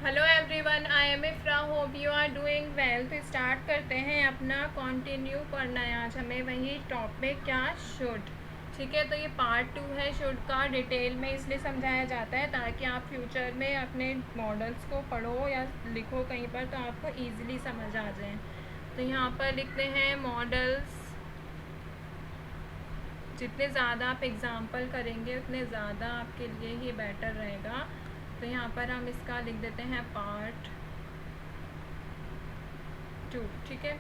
Hello everyone, I am Ifra, hope you are doing well. तो start करते हैं अपना कंटिन्यू पढ़ना है। आज हमें वही टॉपिक क्या शुड, ठीक है। तो ये पार्ट 2 है शुड का। डिटेल में इसलिए समझाया जाता है ताकि आप फ्यूचर में अपने मॉडल्स को पढ़ो या लिखो कहीं पर तो आपको ईजिली समझ आ जाए। तो यहाँ पर लिखते हैं मॉडल्स। जितने ज़्यादा आप एग्ज़ाम्पल करेंगे उतने ज़्यादा आपके लिए ही बेटर रहेगा। तो यहाँ पर हम इसका लिख देते हैं पार्ट 2, ठीक है।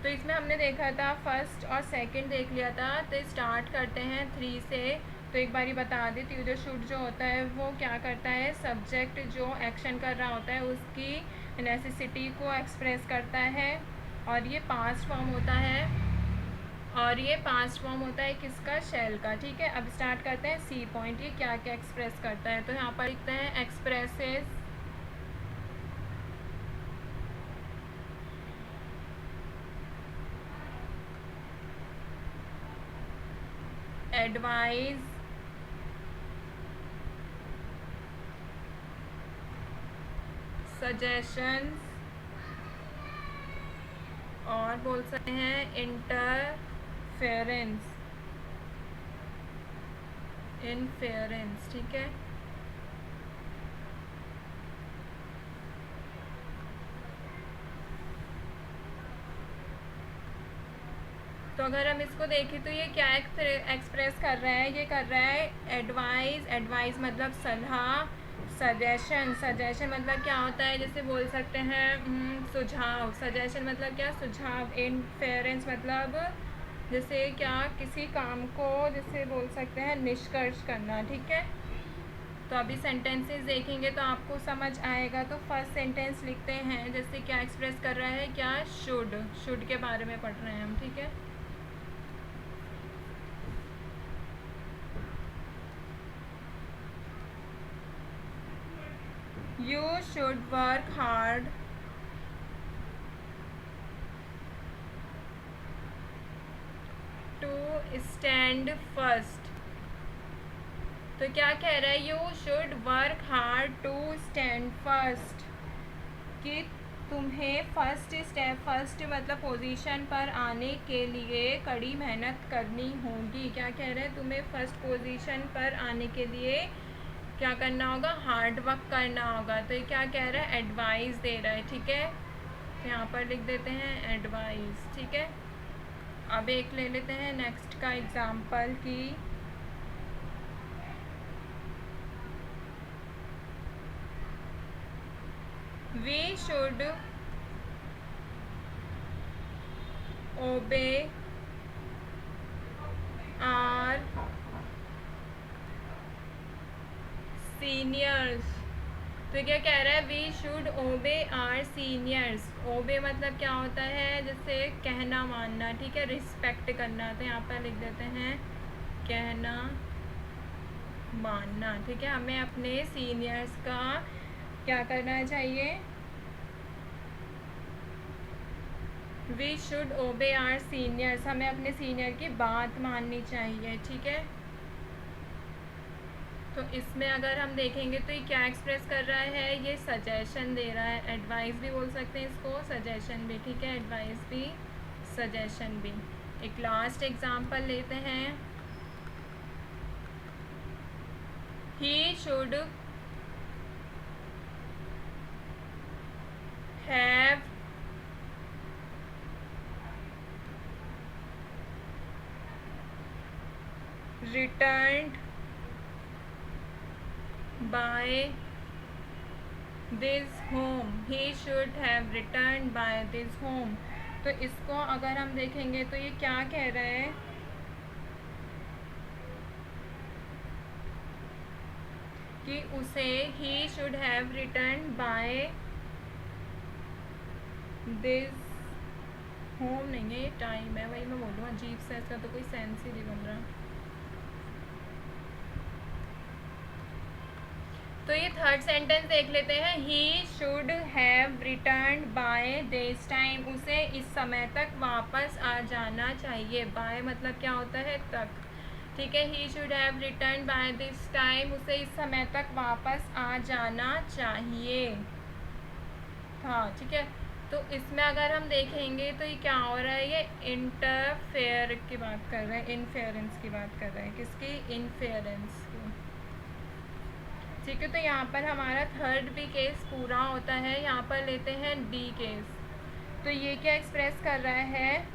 तो इसमें हमने देखा था फर्स्ट और सेकंड देख लिया था। तो स्टार्ट करते हैं 3 से। तो एक बारी बता देती हूँ, जो शुड जो होता है वो क्या करता है, सब्जेक्ट जो एक्शन कर रहा होता है उसकी नेसेसिटी को एक्सप्रेस करता है। और ये पास्ट फॉर्म होता है किसका, शैल का, ठीक है। अब स्टार्ट करते हैं सी पॉइंट, ये क्या क्या एक्सप्रेस करता है। तो यहाँ पर लिखते हैं एक्सप्रेसेस एडवाइस, सजेशंस, और बोल सकते हैं इनफेरेंस, ठीक है। तो अगर हम इसको देखें तो ये क्या एक्सप्रेस कर रहा है, ये कर रहा है एडवाइस मतलब सलाह, सजेशन मतलब क्या होता है, जैसे बोल सकते हैं सुझाव। सजेशन मतलब क्या, सुझाव। इनफेरेंस मतलब जैसे क्या, किसी काम को जैसे बोल सकते हैं निष्कर्ष करना, ठीक है। तो अभी सेंटेंसेस देखेंगे तो आपको समझ आएगा। तो फर्स्ट सेंटेंस लिखते हैं, जैसे क्या एक्सप्रेस कर रहा है, क्या, शुड के बारे में पढ़ रहे हैं हम, ठीक है। You should work hard to stand first। तो क्या कह रहा है, you should work hard to stand first, कि तुम्हें फर्स्ट मतलब पोजीशन पर आने के लिए कड़ी मेहनत करनी होगी। क्या कह रहे हैं, तुम्हें फर्स्ट पोजीशन पर आने के लिए क्या करना होगा, हार्ड वर्क करना होगा। तो ये क्या कह रहा है, एडवाइस दे रहा है, ठीक है। तो यहाँ पर लिख देते हैं एडवाइस, ठीक है। अब एक ले लेते हैं नेक्स्ट का एग्जाम्पल की we should obey our seniors. तो क्या कह रहा है, we should obey our seniors. Obey मतलब क्या होता है, जैसे कहना मानना, ठीक है, रिस्पेक्ट करना। तो यहाँ पर लिख देते हैं कहना मानना, ठीक है। हमें अपने सीनियर्स का क्या करना चाहिए, we should obey our seniors, हमें अपने सीनियर की बात माननी चाहिए, ठीक है। तो इसमें अगर हम देखेंगे तो ये क्या एक्सप्रेस कर रहा है, ये सजेशन दे रहा है। एडवाइस भी बोल सकते हैं इसको, सजेशन भी, ठीक है। एडवाइस भी, सजेशन भी। एक लास्ट एग्जांपल लेते हैं, he should have returned by this home, he should have returned by this home। तो इसको अगर हम देखेंगे तो ये क्या कह रहा है, कि उसे he should have returned by this home नहीं है, ये टाइम है, वही मैं बोलूँ, अजीब सा, इसका तो कोई सेंस ही नहीं बन रहा। तो ये थर्ड सेंटेंस देख लेते हैं, he should have return by this time, उसे इस समय तक वापस आ जाना चाहिए। बाय मतलब क्या होता है, तक। ठीक है, he should have return by this time, उसे इस समय तक वापस आ जाना चाहिए था। ठीक है, तो इसमें अगर हम देखेंगे तो ये क्या हो रहा है, ये इंटरफेयर की बात कर रहे हैं, इनफेरेंस की बात कर रहे हैं, किसकी, इनफेरेंस की। ठीक है, तो यहाँ पर हमारा थर्ड भी केस पूरा होता है। यहाँ पर लेते हैं डी केस। तो ये क्या एक्सप्रेस कर रहा है,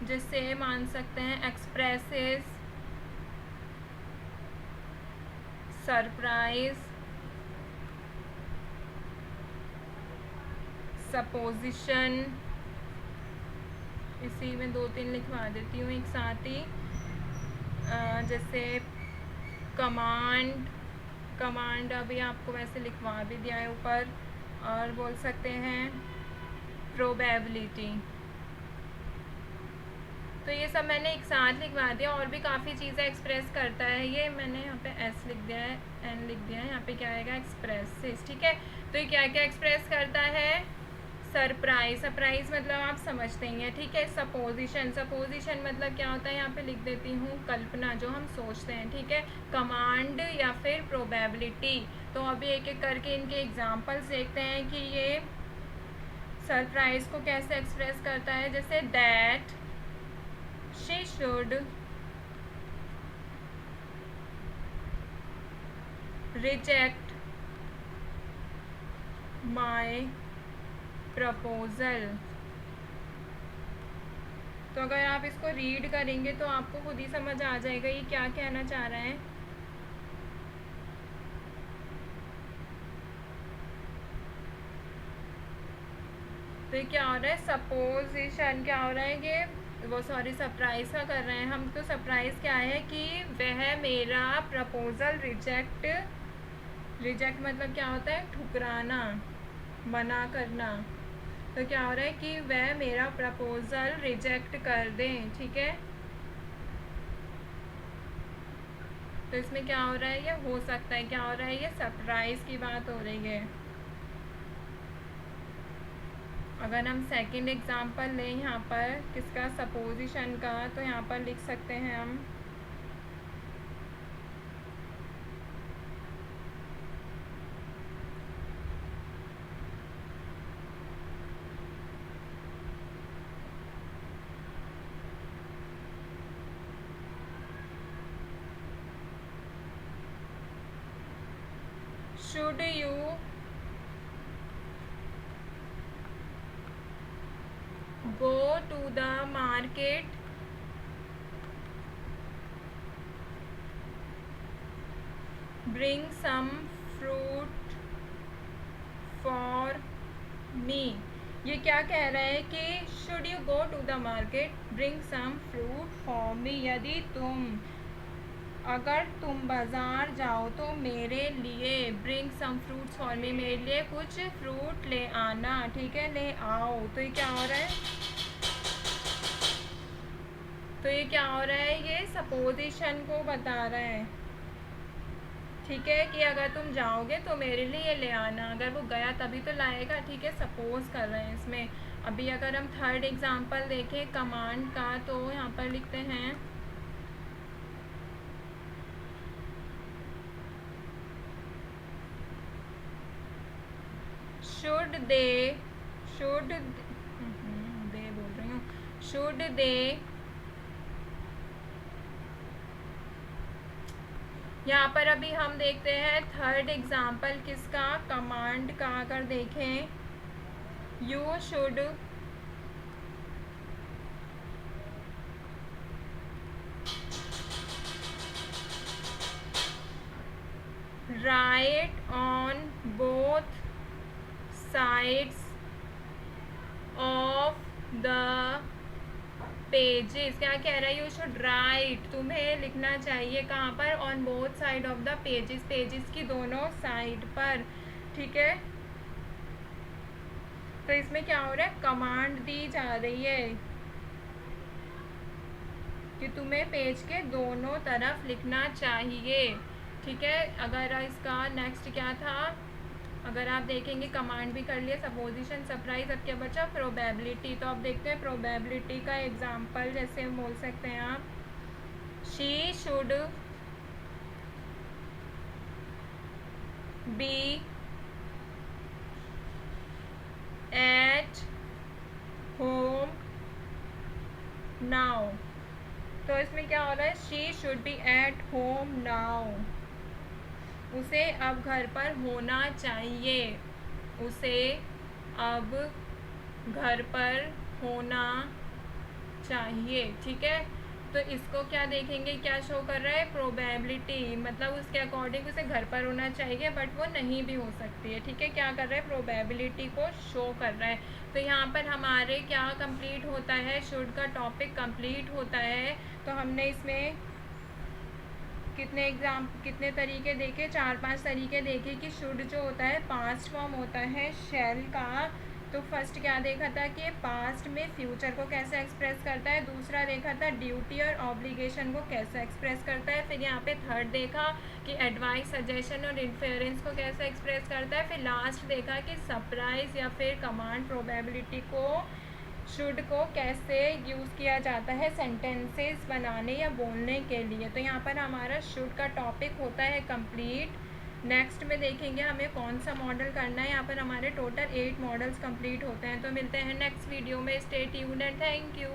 जिससे मान सकते हैं एक्सप्रेसेस सरप्राइज, सपोजिशन, इसी में 2-3 लिखवा देती हूँ एक साथ ही, जैसे कमांड अभी आपको वैसे लिखवा भी दिया है ऊपर, और बोल सकते हैं प्रोबेबिलिटी। तो ये सब मैंने एक साथ लिखवा दिया, और भी काफ़ी चीज़ें एक्सप्रेस करता है ये, मैंने यहाँ पे एस लिख दिया है, एन लिख दिया है, यहाँ पे क्या आएगा, एक्सप्रेसिस। ठीक है, तो ये क्या क्या एक्सप्रेस करता है, सरप्राइज मतलब आप समझते ही हैं। ठीक है, सपोजिशन मतलब क्या होता है, यहाँ पे लिख देती हूँ, कल्पना, जो हम सोचते हैं। ठीक है, कमांड या फिर प्रोबेबिलिटी। तो अभी एक एक करके इनके एग्जांपल्स देखते हैं कि ये सरप्राइज को कैसे एक्सप्रेस करता है। जैसे that she should reject my proposal. तो अगर आप इसको रीड करेंगे तो आपको खुद ही समझ आ जाएगा ये क्या कहना चाह रहा है। तो ये क्या हो रहा है, सपोजिशन क्या हो रहा है, ये वो सॉरी सरप्राइज का कर रहे हैं हम। तो सरप्राइज क्या है कि वह मेरा प्रपोजल रिजेक्ट मतलब क्या होता है, ठुकराना, मना करना। तो क्या हो रहा है कि वह मेरा प्रपोजल रिजेक्ट कर दें। ठीक है, तो इसमें क्या हो रहा है, ये हो सकता है, क्या हो रहा है, ये सरप्राइज की बात हो रही है। अगर हम सेकंड एग्जांपल लें यहाँ पर किसका, सपोजिशन का, तो यहाँ पर लिख सकते हैं हम should you go to the market bring some fruit for me। ये क्या कह रहा है कि should you go to the market bring some fruit for me, यदि अगर तुम बाज़ार जाओ तो मेरे लिए, bring some fruits for me, मेरे लिए कुछ फ्रूट ले आना। ठीक है, ले आओ। तो ये क्या हो रहा है, तो ये क्या हो रहा है, ये सपोजिशन को बता रहा है। ठीक है, कि अगर तुम जाओगे तो मेरे लिए ये ले आना, अगर वो गया तभी तो लाएगा। ठीक है, सपोज कर रहे हैं इसमें। अभी अगर हम थर्ड एग्जांपल देखें कमांड का, तो यहाँ पर लिखते हैं शुड दे यहाँ पर अभी हम देखते हैं थर्ड एग्जाम्पल किसका, कमांड का। अगर देखें, you should write on both sides of the pages. क्या कह रहा है, यू शुड राइट, तुम्हें लिखना चाहिए, कहाँ पर, on both side of the pages, pages की दोनों साइड पर। ठीक है, तो इसमें क्या हो रहा है, कमांड दी जा रही है कि तुम्हें पेज के दोनों तरफ लिखना चाहिए। ठीक है, अगर इसका नेक्स्ट क्या था, अगर आप देखेंगे कमांड भी कर लिए, सपोजिशन, सरप्राइज, अब क्या बचा प्रोबेबिलिटी। तो आप देखते हैं प्रोबेबिलिटी का एग्जाम्पल जैसे हम बोल सकते हैं आप she should be at home now. तो इसमें क्या हो रहा है, she should be at home now, उसे अब घर पर होना चाहिए, उसे अब घर पर होना चाहिए। ठीक है, तो इसको क्या देखेंगे, क्या शो कर रहा है, प्रोबेबिलिटी, मतलब उसके अकॉर्डिंग उसे घर पर होना चाहिए बट वो नहीं भी हो सकती है। ठीक है, क्या कर रहा है, प्रोबेबिलिटी को शो कर रहा है। तो यहाँ पर हमारे क्या कंप्लीट होता है, शुड का टॉपिक कंप्लीट होता है। तो हमने इसमें कितने तरीके देखे, 4-5 तरीके देखे कि शुड जो होता है पास्ट फॉर्म होता है शैल का। तो फर्स्ट क्या देखा था कि पास्ट में फ्यूचर को कैसे एक्सप्रेस करता है, दूसरा देखा था ड्यूटी और ऑब्लिगेशन को कैसे एक्सप्रेस करता है, फिर यहाँ पे थर्ड देखा कि एडवाइस, सजेशन और इन्फ्लुएंस को कैसे एक्सप्रेस करता है, फिर लास्ट देखा कि सरप्राइज या फिर कमांड प्रोबेबिलिटी को, शुड को कैसे यूज़ किया जाता है सेंटेंसेस बनाने या बोलने के लिए। तो यहाँ पर हमारा शुड का टॉपिक होता है कंप्लीट। नेक्स्ट में देखेंगे हमें कौन सा मॉडल करना है। यहाँ पर हमारे टोटल 8 मॉडल्स कंप्लीट होते हैं। तो मिलते हैं नेक्स्ट वीडियो में। Stay tuned and thank you.